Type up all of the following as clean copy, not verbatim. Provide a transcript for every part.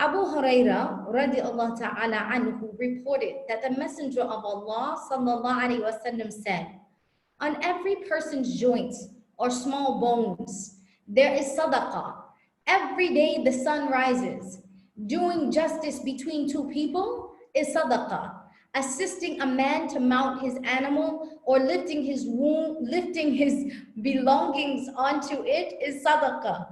Abu Huraira radiallahu ta'ala anhu reported that the Messenger of Allah sallallahu alaihi wasallam said, on every person's joints or small bones, there is sadaqah. Every day the sun rises. Doing justice between two people is sadaqah. Assisting a man to mount his animal or lifting his belongings onto it is sadaqah.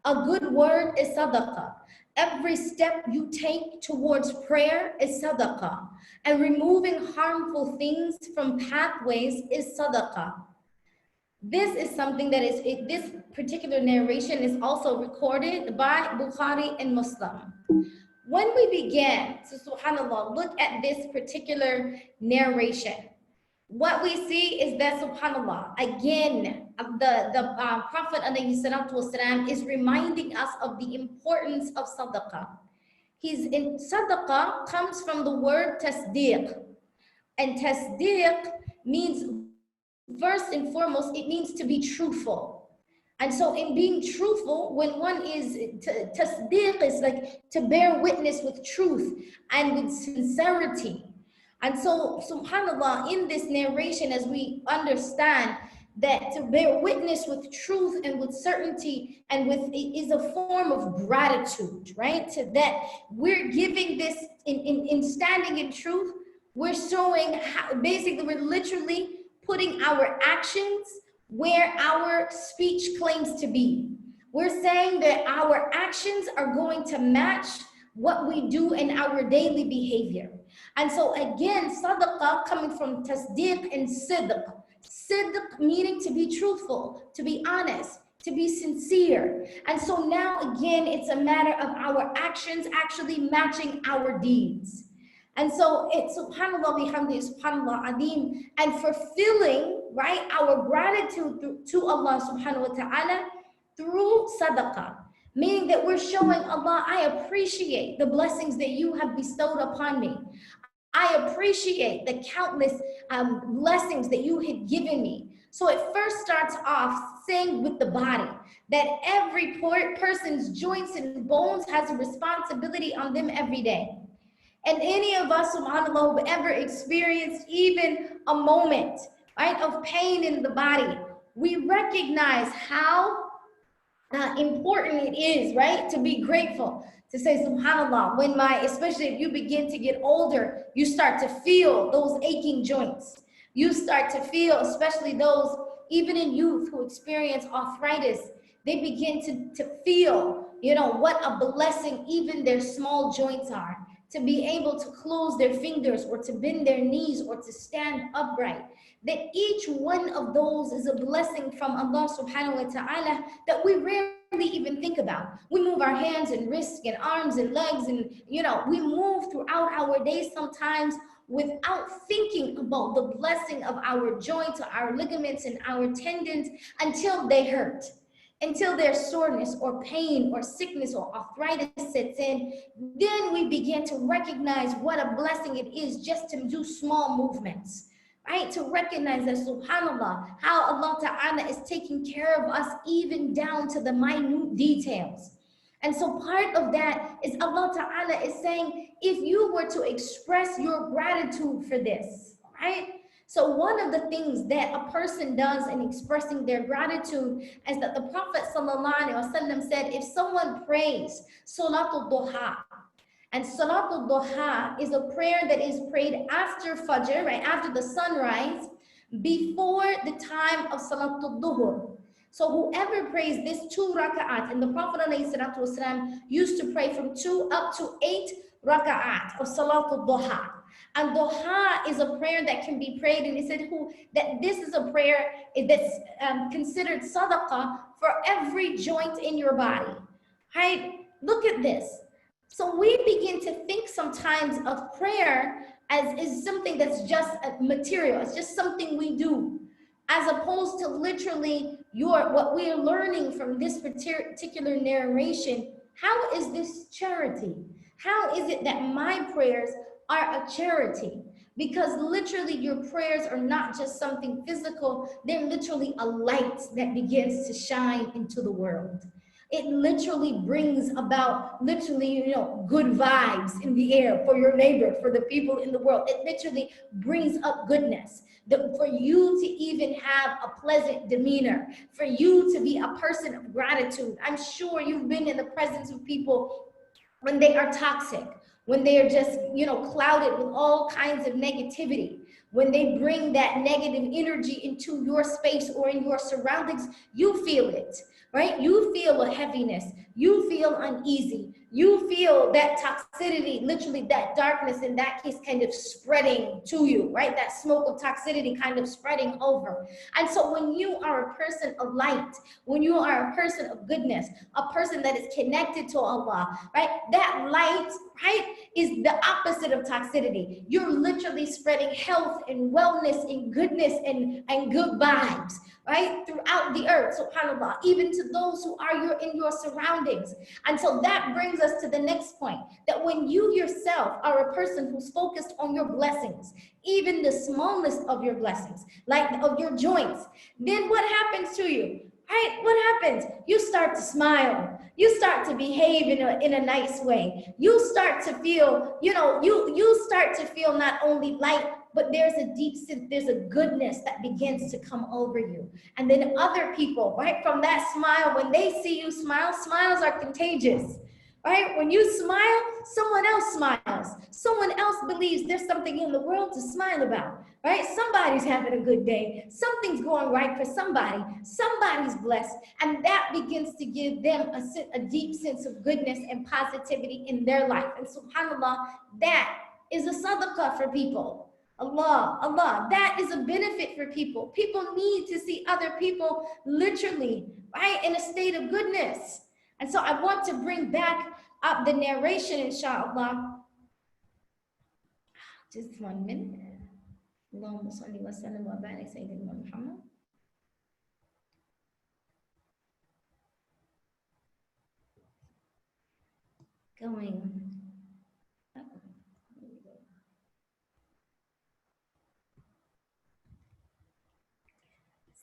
A good word is sadaqah. Every step you take towards prayer is sadaqah. And removing harmful things from pathways is sadaqah. This is something that this particular narration is also recorded by Bukhari and Muslim. When we began to, subhanAllah, look at this particular narration, what we see is that, subhanAllah, again, the Prophet ﷺ is reminding us of the importance of sadaqah. Sadaqah comes from the word tasdeeq. And tasdeeq means, first and foremost, it means to be truthful. And so in being truthful, when one is, tasdeeq is like to bear witness with truth and with sincerity. And so, subhanAllah, in this narration, as we understand that to bear witness with truth and with certainty and with is a form of gratitude, right? To that we're giving this in standing in truth, we're showing how, basically, we're literally putting our actions where our speech claims to be. We're saying that our actions are going to match what we do in our daily behavior. And so again, sadaqah coming from tasdeeq and sidq. Sidq meaning to be truthful, to be honest, to be sincere. And so now again, it's a matter of our actions actually matching our deeds. And so it's subhanAllah bihamdi, subhanAllah adim, and fulfilling, right, our gratitude to Allah subhanahu wa ta'ala through sadaqah. Meaning that we're showing Allah, I appreciate the blessings that you have bestowed upon me. I appreciate the countless blessings that you had given me. So it first starts off saying with the body, that every person's joints and bones has a responsibility on them every day. And any of us, subhanAllah, who ever experienced even a moment, right, of pain in the body, we recognize how important it is, right, to be grateful, to say subhanAllah, when especially if you begin to get older, you start to feel those aching joints. You start to feel, especially those, even in youth who experience arthritis, they begin to feel, what a blessing even their small joints are. To be able to close their fingers or to bend their knees or to stand upright. That each one of those is a blessing from Allah subhanahu wa ta'ala that we rarely even think about. We move our hands and wrists and arms and legs and, we move throughout our days sometimes without thinking about the blessing of our joints, or our ligaments and our tendons until they hurt. Until there's soreness or pain or sickness or arthritis sets in, then we begin to recognize what a blessing it is just to do small movements, right? To recognize that, subhanAllah, how Allah Ta'ala is taking care of us even down to the minute details. And so part of that is Allah Ta'ala is saying, if you were to express your gratitude for this, right? So one of the things that a person does in expressing their gratitude is that the Prophet ﷺ said, if someone prays Salatul Duha, and Salatul Duha is a prayer that is prayed after Fajr, right, after the sunrise, before the time of Salatul Duhur. So whoever prays this 2 raka'at, and the Prophet ﷺ used to pray from 2 up to 8 raka'at of Salatul Duha. And duha is a prayer that can be prayed, and he said that this is a prayer that's considered sadaqah for every joint in your body. Right? Look at this. So we begin to think sometimes of prayer as is something that's just material. It's just something we do, as opposed to literally what we are learning from this particular narration. How is this charity? How is it that my prayers are a charity? Because literally your prayers are not just something physical, they're literally a light that begins to shine into the world. It literally brings about literally, good vibes in the air for your neighbor, for the people in the world. It literally brings up goodness. For you to even have a pleasant demeanor, for you to be a person of gratitude. I'm sure you've been in the presence of people when they are toxic, when they are just, clouded with all kinds of negativity, when they bring that negative energy into your space or in your surroundings, you feel it, right? You feel a heaviness, you feel uneasy, you feel that toxicity, literally that darkness in that case kind of spreading to you, right? That smoke of toxicity kind of spreading over. And so when you are a person of light, when you are a person of goodness, a person that is connected to Allah, right? That light, right, is the opposite of toxicity. You're literally spreading health and wellness and goodness and good vibes, right, throughout the earth, subhanAllah, even to those who are in your surroundings. And so that brings us to the next point, that when you yourself are a person who's focused on your blessings, even the smallest of your blessings, like of your joints, then what happens to you? Right? What happens? You start to smile. You start to behave in a nice way. You start to feel, you start to feel not only light, but there's a goodness that begins to come over you. And then other people, right, from that smile, when they see you smile, smiles are contagious. Right? When you smile, someone else smiles. Someone else believes there's something in the world to smile about. Right? Somebody's having a good day. Something's going right for somebody. Somebody's blessed. And that begins to give them a deep sense of goodness and positivity in their life. And subhanAllah, that is a sadaqah for people. Allah, that is a benefit for people. People need to see other people literally, right, in a state of goodness. And so I want to bring back up the narration, inshallah. Just 1 minute. Allahumma salli wa sallam wa barik Sayyidina Muhammad. Going.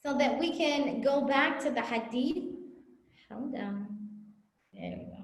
So that we can go back to the hadith. Hold on. There we go.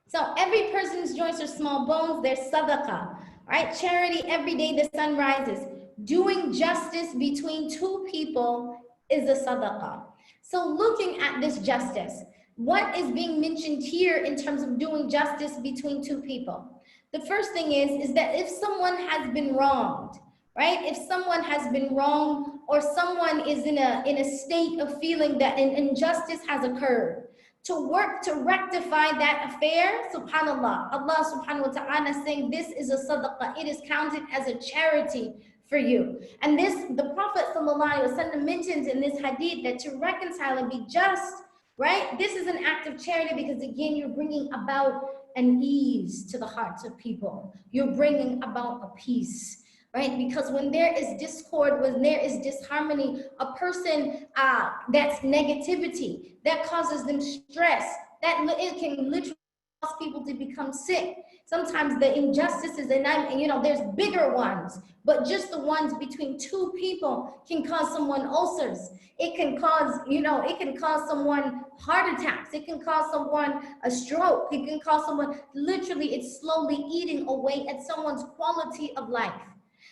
So every person's joints are small bones, they're sadaqah, right? Charity every day the sun rises. Doing justice between two people is a sadaqah. So looking at this justice, what is being mentioned here in terms of doing justice between two people? The first thing is that if someone has been wronged, right? If someone has been wronged or someone is in a state of feeling that an injustice has occurred, to work to rectify that affair, subhanAllah, Allah subhanahu wa ta'ala is saying this is a sadaqah. It is counted as a charity for you. And this, the Prophet sallallahu alaihi wasallam mentions in this hadith that to reconcile and be just, right? This is an act of charity because again, you're bringing about an ease to the hearts of people. You're bringing about a peace. Right? Because when there is discord, when there is disharmony, a person that's negativity, that causes them stress, that it can literally cause people to become sick. Sometimes the injustices, and there's bigger ones, but just the ones between two people can cause someone ulcers. It can cause, it can cause someone heart attacks. It can cause someone a stroke. It can cause someone, literally, it's slowly eating away at someone's quality of life.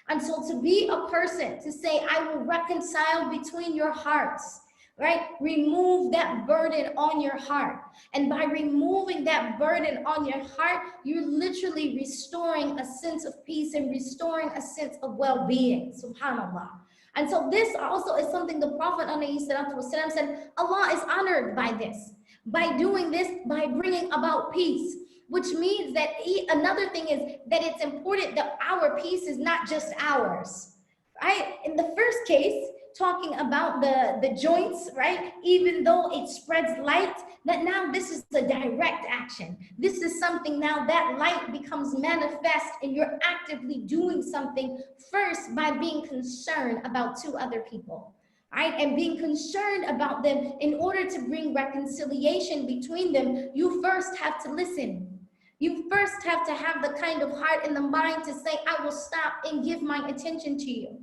And so to be a person, to say, I will reconcile between your hearts, right? Remove that burden on your heart. And by removing that burden on your heart, you're literally restoring a sense of peace and restoring a sense of well-being, subhanAllah. And so this also is something the Prophet ﷺ said, Allah is honored by this, by doing this, by bringing about peace. Which means that another thing is that it's important that our peace is not just ours, right? In the first case, talking about the joints, right? Even though it spreads light, that now this is a direct action. This is something now that light becomes manifest and you're actively doing something first by being concerned about two other people. Right? And being concerned about them in order to bring reconciliation between them, you first have to listen. You first have to have the kind of heart and the mind to say, I will stop and give my attention to you.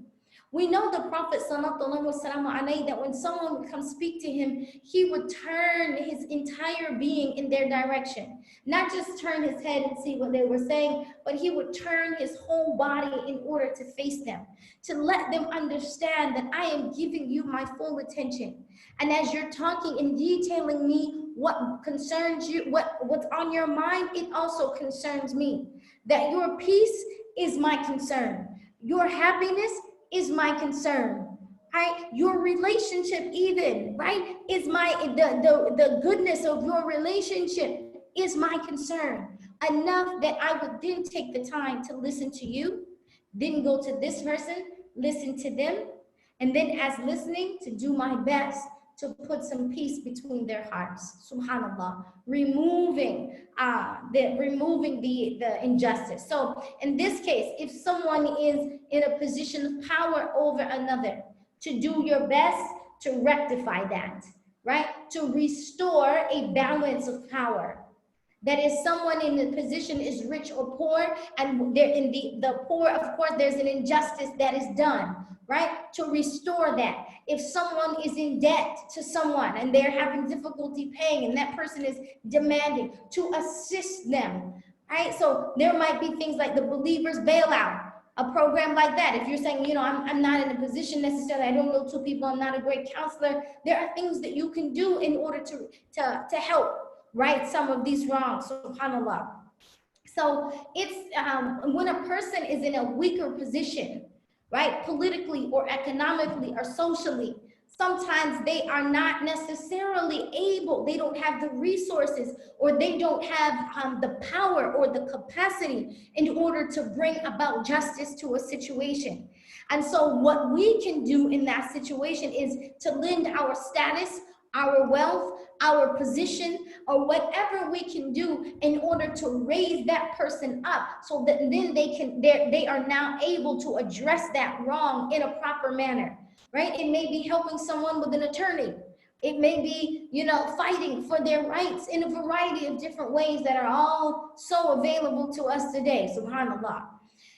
We know the Prophet ﷺ, that when someone would come speak to him, he would turn his entire being in their direction. Not just turn his head and see what they were saying, but he would turn his whole body in order to face them, to let them understand that I am giving you my full attention. And as you're talking and detailing me what concerns you, what's on your mind, it also concerns me. That your peace is my concern. Your happiness is my concern. Right? Your relationship even, right, is the goodness of your relationship is my concern. Enough that I would then take the time to listen to you, then go to this person, listen to them, and then as listening, to do my best to put some peace between their hearts. Subhanallah, removing the injustice. So in this case, if someone is in a position of power over another, to do your best to rectify that, right? To restore a balance of power. That is, someone in the position is rich or poor, and they're in the poor, of course, there's an injustice that is done, right? To restore that. If someone is in debt to someone and they're having difficulty paying and that person is demanding, to assist them, right? So there might be things like the Believers Bailout, a program like that. If you're saying, you know, I'm not in a position necessarily, I don't know two people, I'm not a great counselor, there are things that you can do in order to help right some of these wrongs, subhanallah. So it's when a person is in a weaker position, right, politically or economically or socially, sometimes they are not necessarily able, they don't have the resources, or they don't have the power or the capacity in order to bring about justice to a situation. And so what we can do in that situation is to lend our status, our wealth, our position, or whatever we can do in order to raise that person up, so that then they are now able to address that wrong in a proper manner, right? It may be helping someone with an attorney. It may be, you know, fighting for their rights in a variety of different ways that are all so available to us today, subhanallah.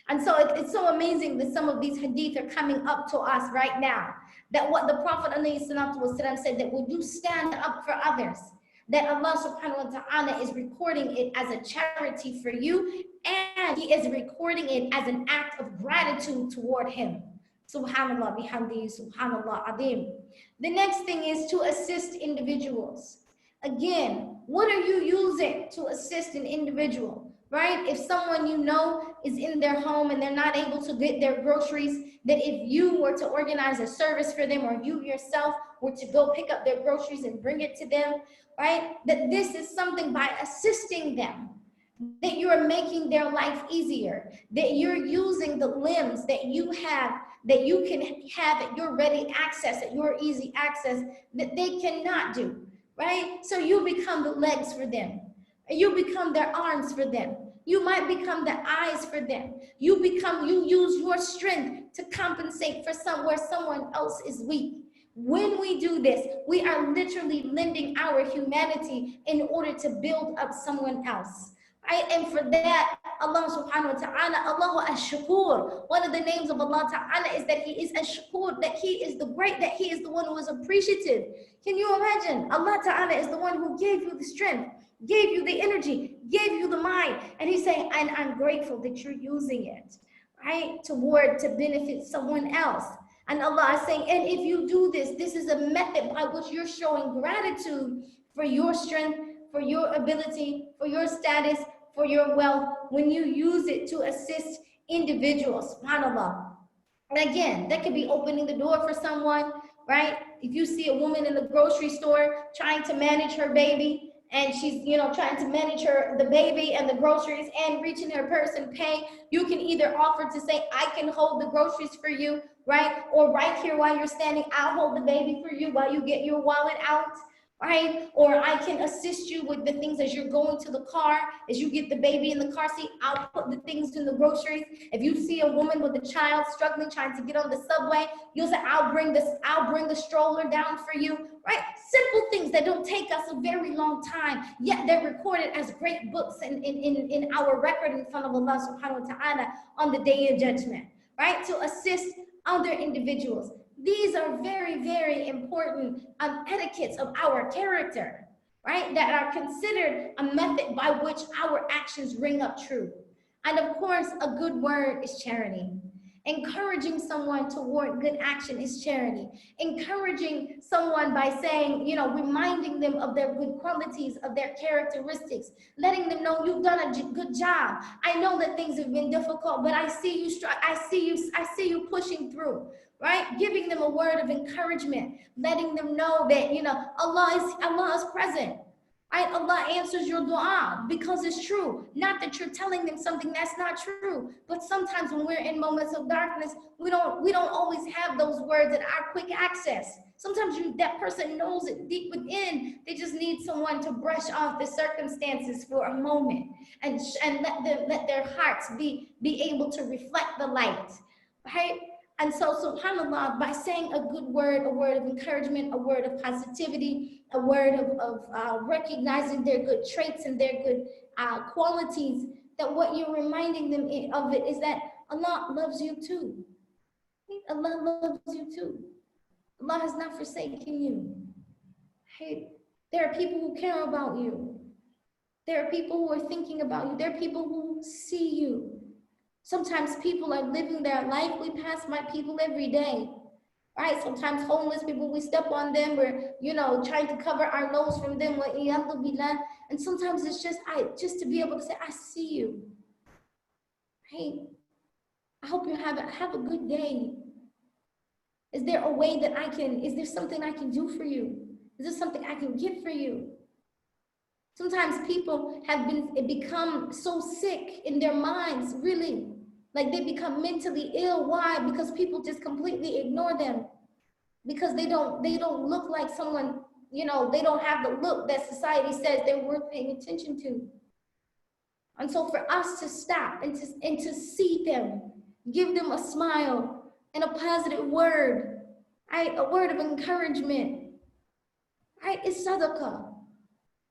And so it's so amazing that some of these hadith are coming up to us right now. That what the Prophet ﷺ said, that when you stand up for others, that Allah subhanahu wa ta'ala is recording it as a charity for you, and He is recording it as an act of gratitude toward Him. Subhanallah bihamdihi, subhanallah adim. The next thing is to assist individuals. Again, what are you using to assist an individual? Right? If someone you know is in their home and they're not able to get their groceries, that if you were to organize a service for them, or you yourself were to go pick up their groceries and bring it to them, right? That this is something, by assisting them, that you are making their life easier, that you're using the limbs that you have, that you can have at your ready access, at your easy access, that they cannot do, right? So you become the legs for them. You become their arms for them. You might become the eyes for them. You use your strength to compensate for where someone else is weak. When we do this, we are literally lending our humanity in order to build up someone else. Right? And for that, Allah subhanahu wa ta'ala, Allahu ash-shakur. One of the names of Allah ta'ala is that He is ash-shakur, that He is the great, that He is the one who is appreciative. Can you imagine? Allah ta'ala is the one who gave you the strength, gave you the energy, gave you the mind, and He's saying, and I'm grateful that you're using it, right, to benefit someone else. And Allah is saying, and if you do this, this is a method by which you're showing gratitude for your strength, for your ability, for your status, for your wealth, when you use it to assist individuals, subhanAllah. And again, that could be opening the door for someone, right? If you see a woman in the grocery store trying to manage her baby, and she's, you know, trying to manage the baby and the groceries and reaching her purse and paying, you can either offer to say, I can hold the groceries for you, right? Or right here while you're standing, I'll hold the baby for you while you get your wallet out, right? Or I can assist you with the things as you're going to the car, as you get the baby in the car seat, I'll put the things in the groceries. If you see a woman with a child struggling, trying to get on the subway, you'll say, I'll bring the stroller down for you, right? Simple things that don't take us a very long time, yet they're recorded as great books in our record in front of Allah subhanahu wa ta'ala on the day of judgment, right? To assist other individuals. These are very, very important etiquettes of our character, right? That are considered a method by which our actions ring up true. And of course, a good word is charity. Encouraging someone toward good action is charity. Encouraging someone by saying, reminding them of their good qualities, of their characteristics, letting them know you've done a good job. I know that things have been difficult, but I see you, I see you pushing through, right? Giving them a word of encouragement, letting them know that, Allah is present. Right? Allah answers your dua because it's true. Not that you're telling them something that's not true, but sometimes when we're in moments of darkness, we don't always have those words at our quick access. Sometimes that person knows it deep within. They just need someone to brush off the circumstances for a moment and let their hearts be able to reflect the light, right? And so, subhanAllah, by saying a good word, a word of encouragement, a word of positivity, a word of recognizing their good traits and their good qualities, that what you're reminding them of it is that Allah loves you too. Allah loves you too. Allah has not forsaken you. Hey, there are people who care about you. There are people who are thinking about you. There are people who see you. Sometimes people are living their life. We pass by people every day, right? Sometimes homeless people, we step on them. We're, trying to cover our nose from them. And sometimes it's just to be able to say, I see you. Hey, I hope you have a good day. Is there a way that is there something I can do for you? Is there something I can get for you? Sometimes people have become so sick in their minds, really. Like they become mentally ill. Why? Because people just completely ignore them. Because they don't look like someone, they don't have the look that society says they're worth paying attention to. And so for us to stop and to see them, give them a smile and a positive word, right? A word of encouragement, right? It's sadaqah.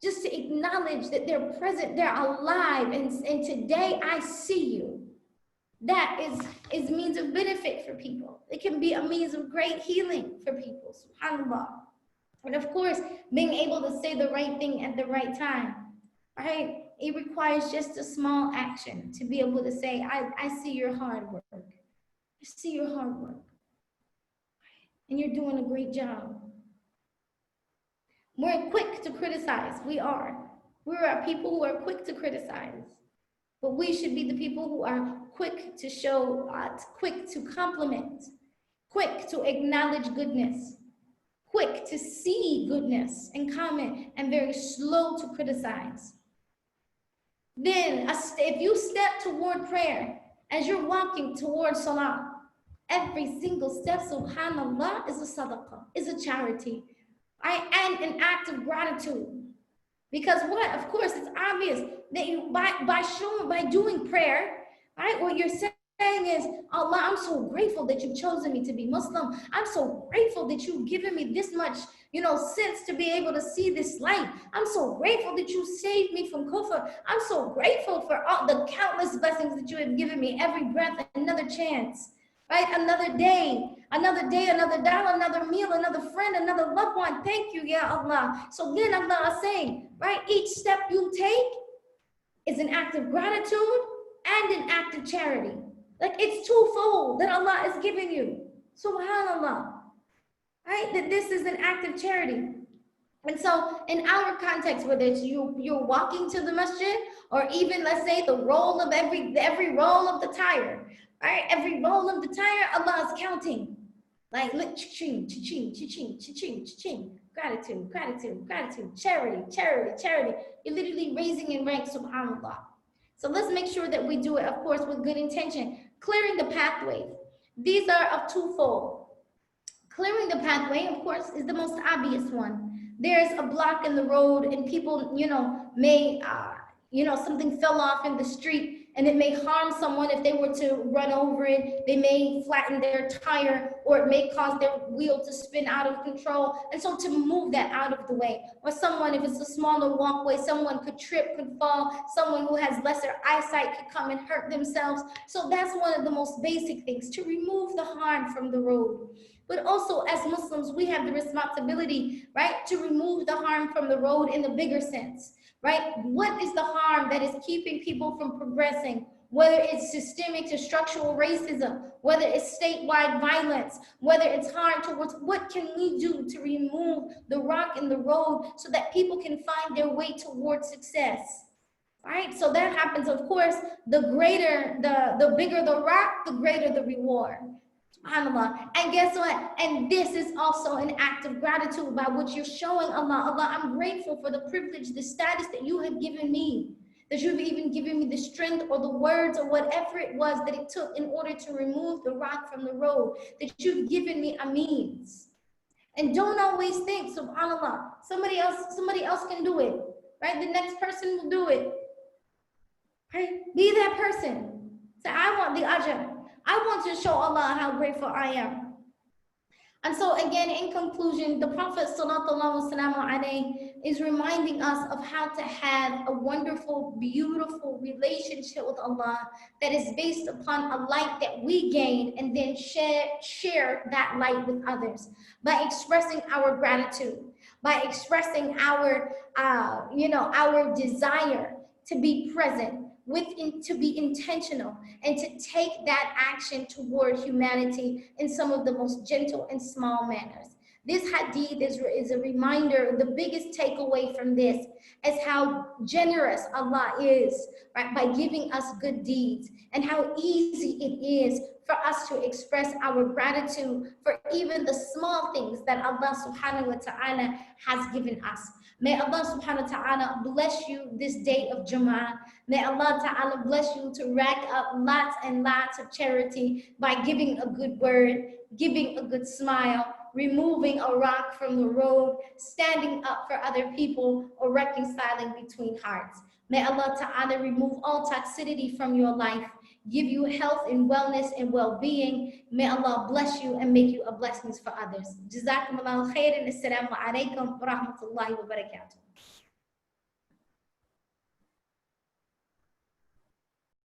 Just to acknowledge that they're present, they're alive, and today I see you. That is means of benefit for people. It can be a means of great healing for people, subhanAllah. And of course, being able to say the right thing at the right time, right? It requires just a small action to be able to say, I see your hard work. I see your hard work. And you're doing a great job. We're quick to criticize. We are. We are people who are quick to criticize. But we should be the people who are quick to show, quick to compliment, quick to acknowledge goodness, quick to see goodness and comment, and very slow to criticize. Then, if you step toward prayer, as you're walking toward salah, every single step, subhanAllah, is a sadaqah, is a charity, right? And an act of gratitude. Because what? Of course, it's obvious that you by doing prayer, right? What you're saying is, Allah, I'm so grateful that you've chosen me to be Muslim. I'm so grateful that you've given me this much, sense to be able to see this light. I'm so grateful that you saved me from kufr. I'm so grateful for all the countless blessings that you have given me. Every breath, another chance, right? Another day, another dollar, another meal, another friend, another loved one. Thank you, Ya Allah. So then Allah is saying, right, each step you take is an act of gratitude and an act of charity. Like it's twofold that Allah is giving you. Subhanallah. Right? That this is an act of charity. And so in our context, whether it's you're walking to the masjid, or even let's say the roll of every roll of the tire, right? Every roll of the tire, Allah is counting. Like cha-ching, cha-ching, cha-ching, cha-ching, cha-ching. Gratitude, gratitude, gratitude, charity, charity, charity. You're literally raising in rank, subhanAllah. So let's make sure that we do it, of course, with good intention. Clearing the pathways. These are of twofold. Clearing the pathway, of course, is the most obvious one. There's a block in the road and people, may, something fell off in the street and it may harm someone if they were to run over it. They may flatten their tire, or it may cause their wheel to spin out of control. And so to move that out of the way, or someone, if it's a smaller walkway, someone could trip, could fall, someone who has lesser eyesight could come and hurt themselves. So that's one of the most basic things, to remove the harm from the road. But also as Muslims, we have the responsibility, right, to remove the harm from the road in the bigger sense, right? What is the harm that is keeping people from progressing? Whether it's systemic to structural racism, whether it's statewide violence, whether it's harm towards, what can we do to remove the rock in the road so that people can find their way towards success? Right? So that happens, of course, the bigger the rock, the greater the reward. SubhanAllah. And guess what? And this is also an act of gratitude by which you're showing Allah, Allah, I'm grateful for the privilege, the status that you have given me, that you've even given me the strength or the words or whatever it was that it took in order to remove the rock from the road, that you've given me a means. And don't always think, SubhanAllah, somebody else can do it, right? The next person will do it. Right? Be that person. Say, I want the ajr. I want to show Allah how grateful I am. And so again, in conclusion, the Prophet ﷺ is reminding us of how to have a wonderful, beautiful relationship with Allah that is based upon a light that we gain and then share that light with others by expressing our gratitude, by expressing our desire to be present, to be intentional, and to take that action toward humanity in some of the most gentle and small manners. This hadith is a reminder. The biggest takeaway from this is how generous Allah is, right, by giving us good deeds, and how easy it is for us to express our gratitude for even the small things that Allah subhanahu wa ta'ala has given us. May Allah subhanahu wa ta'ala bless you this day of Jum'ah. May Allah ta'ala bless you to rack up lots and lots of charity by giving a good word, giving a good smile, removing a rock from the road, standing up for other people, or reconciling between hearts. May Allah ta'ala remove all toxicity from your life, give you health and wellness and well-being. May Allah bless you and make you a blessing for others. Jazakumullahu khairan. Assalamu alaikum wa rahmatullahi wa barakatuh.